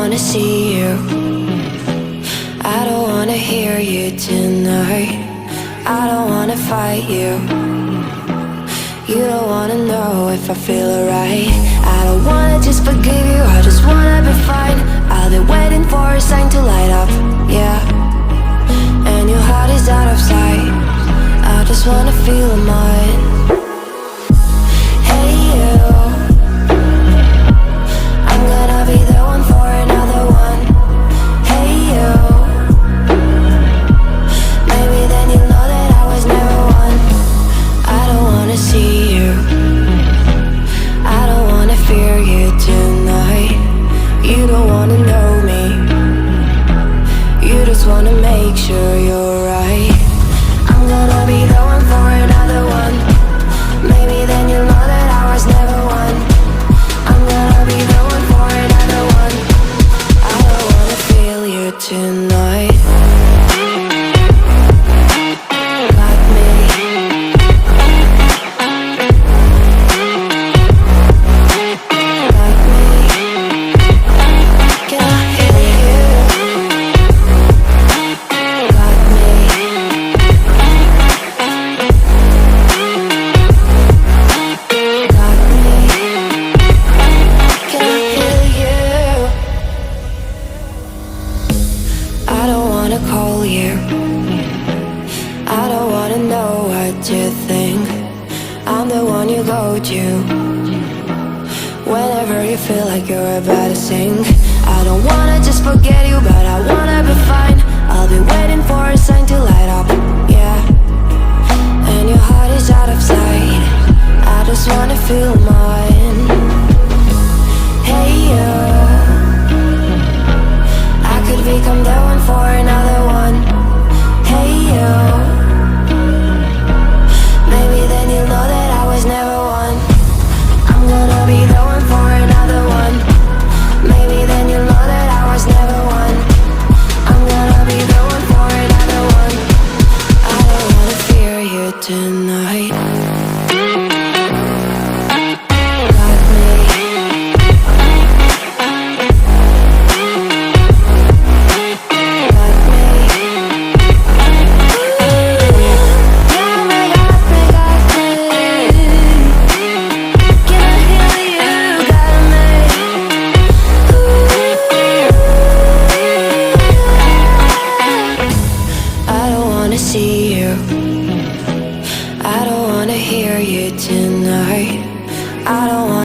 wanna see you, I don't wanna hear you tonight. I don't wanna fight you, you don't wanna know if I feel alright. I don't wanna just forgive you, I just wanna be fine. I'll be waiting for a sign to light up, yeah. And your heart is out of sight, I just wanna feel mine. Hey you, I'm gonna be the one for another one. Hey you, maybe then you'll know that I was never one. I don't wanna see you, I don't wanna fear you tonight. You don't wanna know me, you just wanna make sure you're right. I'm gonna be the one for another one. Maybe then you'll know that I was never one. I'm gonna be the one for another one. I don't wanna feel you tonight. Like me. Like me. Can I hear you? Like me. Like me. Can I hear you? I don't wanna call you, I don't wanna know what you think. I'm the one you go to whenever you feel like you're about to sink. I don't wanna just forget you, but I wanna be fine. I'll be waiting for a sign to light up, yeah. And your heart is out of sight, I just wanna feel mine.